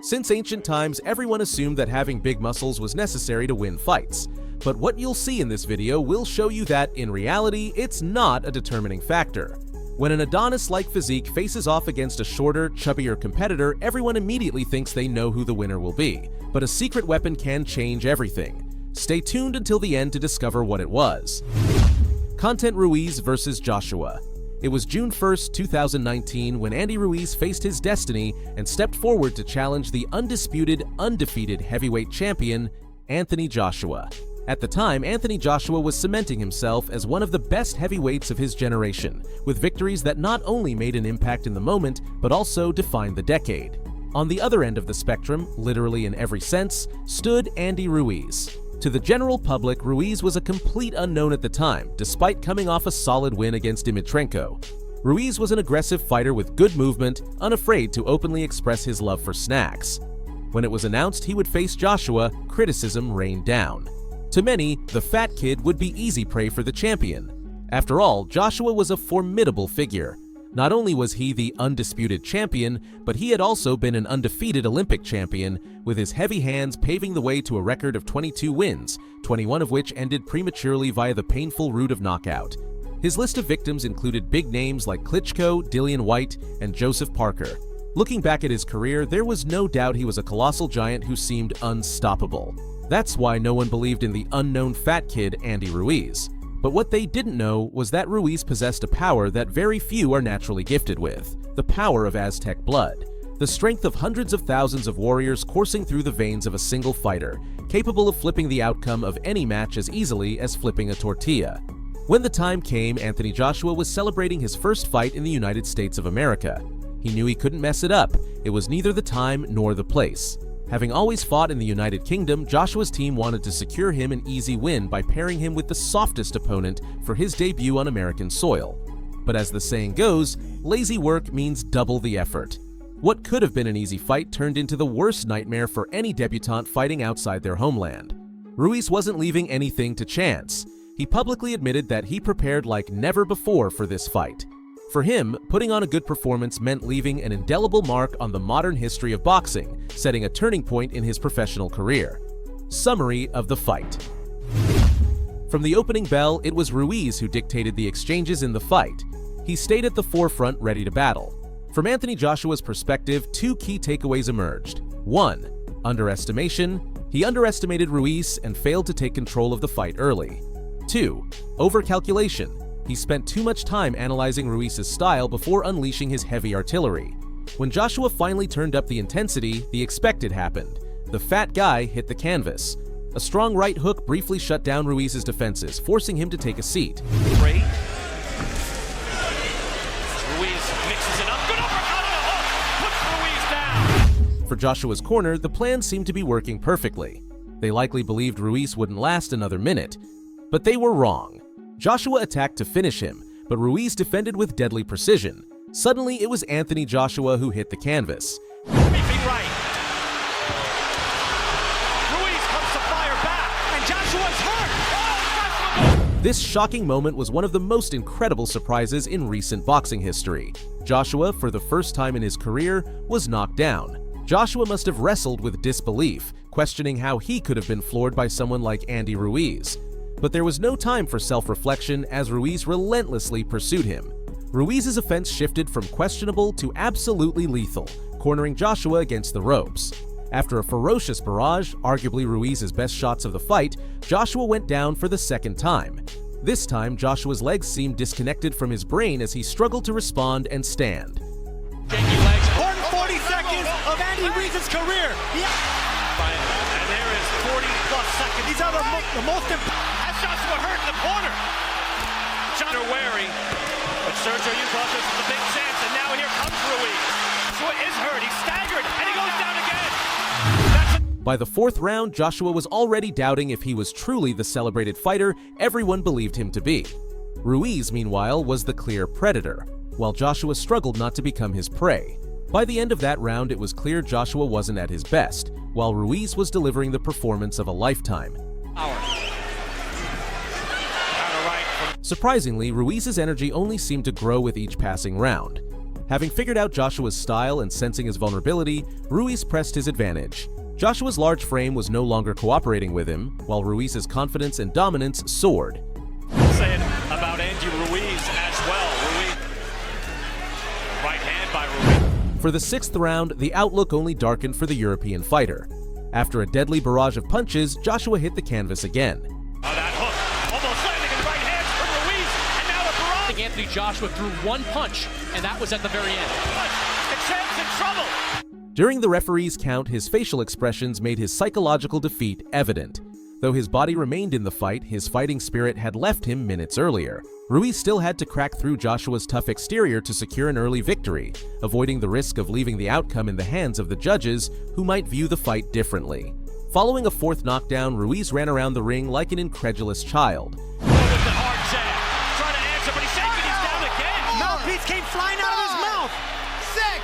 Since ancient times, everyone assumed that having big muscles was necessary to win fights. But what you'll see in this video will show you that, in reality, it's not a determining factor. When an Adonis-like physique faces off against a shorter, chubbier competitor, everyone immediately thinks they know who the winner will be. But a secret weapon can change everything. Stay tuned until the end to discover what it was. Andy Ruiz versus Joshua. It was June 1st, 2019 when Andy Ruiz faced his destiny and stepped forward to challenge the undisputed, undefeated heavyweight champion, Anthony Joshua. At the time, Anthony Joshua was cementing himself as one of the best heavyweights of his generation, with victories that not only made an impact in the moment, but also defined the decade. On the other end of the spectrum, literally in every sense, stood Andy Ruiz. To the general public, Ruiz was a complete unknown at the time, despite coming off a solid win against Dimitrenko. Ruiz was an aggressive fighter with good movement, unafraid to openly express his love for snacks. When it was announced he would face Joshua, criticism rained down. To many, the fat kid would be easy prey for the champion. After all, Joshua was a formidable figure. Not only was he the undisputed champion, but he had also been an undefeated Olympic champion, with his heavy hands paving the way to a record of 22 wins, 21 of which ended prematurely via the painful route of knockout. His list of victims included big names like Klitschko, Dillian Whyte, and Joseph Parker. Looking back at his career, there was no doubt he was a colossal giant who seemed unstoppable. That's why no one believed in the unknown fat kid Andy Ruiz. But what they didn't know was that Ruiz possessed a power that very few are naturally gifted with: the power of Aztec blood. The strength of hundreds of thousands of warriors coursing through the veins of a single fighter, capable of flipping the outcome of any match as easily as flipping a tortilla. When the time came, Anthony Joshua was celebrating his first fight in the United States of America. He knew he couldn't mess it up. It was neither the time nor the place. Having always fought in the United Kingdom, Joshua's team wanted to secure him an easy win by pairing him with the softest opponent for his debut on American soil. But as the saying goes, lazy work means double the effort. What could have been an easy fight turned into the worst nightmare for any debutant fighting outside their homeland. Ruiz wasn't leaving anything to chance. He publicly admitted that he prepared like never before for this fight. For him, putting on a good performance meant leaving an indelible mark on the modern history of boxing, setting a turning point in his professional career. Summary of the fight. From the opening bell, it was Ruiz who dictated the exchanges in the fight. He stayed at the forefront, ready to battle. From Anthony Joshua's perspective, two key takeaways emerged. 1. Underestimation. He underestimated Ruiz and failed to take control of the fight early. 2. Overcalculation. He spent too much time analyzing Ruiz's style before unleashing his heavy artillery. When Joshua finally turned up the intensity, the expected happened. The fat guy hit the canvas. A strong right hook briefly shut down Ruiz's defenses, forcing him to take a seat. Great. Ruiz mixes it up. Good uppercut and a hook. Puts Ruiz down. For Joshua's corner, the plan seemed to be working perfectly. They likely believed Ruiz wouldn't last another minute. But they were wrong. Joshua attacked to finish him, but Ruiz defended with deadly precision. Suddenly, it was Anthony Joshua who hit the canvas. Sweeping right. Ruiz comes to fire back, and Joshua's hurt. This shocking moment was one of the most incredible surprises in recent boxing history. Joshua, for the first time in his career, was knocked down. Joshua must have wrestled with disbelief, questioning how he could have been floored by someone like Andy Ruiz. But there was no time for self-reflection as Ruiz relentlessly pursued him. Ruiz's offense shifted from questionable to absolutely lethal, cornering Joshua against the ropes. After a ferocious barrage, arguably Ruiz's best shots of the fight, Joshua went down for the second time. This time, Joshua's legs seemed disconnected from his brain as he struggled to respond and stand. Shaky legs. 40 seconds of Andy Ruiz's career. And there is 40-plus seconds. These are the most important. Joshua hurt in the corner. Joshua wary, but Sergio, you thought this was a big chance, and now here comes Ruiz. Joshua is hurt. He's staggered, and he goes down again. By the fourth round, Joshua was already doubting if he was truly the celebrated fighter everyone believed him to be. Ruiz, meanwhile, was the clear predator, while Joshua struggled not to become his prey. By the end of that round, it was clear Joshua wasn't at his best, while Ruiz was delivering the performance of a lifetime. Surprisingly, Ruiz's energy only seemed to grow with each passing round. Having figured out Joshua's style and sensing his vulnerability, Ruiz pressed his advantage. Joshua's large frame was no longer cooperating with him, while Ruiz's confidence and dominance soared. Say it about Andy Ruiz as well. Ruiz, right hand by Ruiz. For the 6th round, the outlook only darkened for the European fighter. After a deadly barrage of punches, Joshua hit the canvas again. Oh, that hook, almost landing in right hands for Ruiz, and now a barrage. Anthony Joshua threw one punch, and that was at the very end. The champ's in trouble. During the referee's count, his facial expressions made his psychological defeat evident. Though his body remained in the fight, his fighting spirit had left him minutes earlier. Ruiz still had to crack through Joshua's tough exterior to secure an early victory, avoiding the risk of leaving the outcome in the hands of the judges, who might view the fight differently. Following a 4th knockdown, Ruiz ran around the ring like an incredulous child. With the hard jab, trying to answer, but he's shaking, he's down again. Mouthpiece came flying out of his mouth. Sick.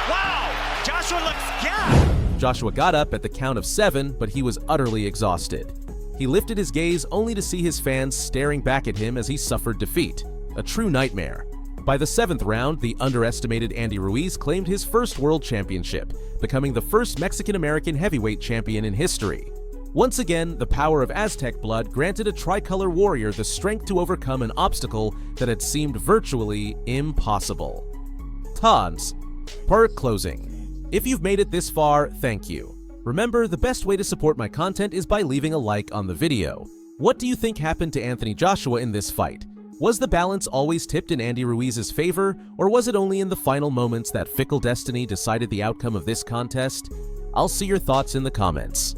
Wow, Joshua looks gassed. Joshua got up at the count of 7, but he was utterly exhausted. He lifted his gaze only to see his fans staring back at him as he suffered defeat. A true nightmare. By the 7th round, the underestimated Andy Ruiz claimed his first world championship, becoming the first Mexican-American heavyweight champion in history. Once again, the power of Aztec blood granted a tricolor warrior the strength to overcome an obstacle that had seemed virtually impossible. Tons. Per closing. If you've made it this far, thank you. Remember, the best way to support my content is by leaving a like on the video. What do you think happened to Anthony Joshua in this fight? Was the balance always tipped in Andy Ruiz's favor, or was it only in the final moments that fickle destiny decided the outcome of this contest? I'll see your thoughts in the comments.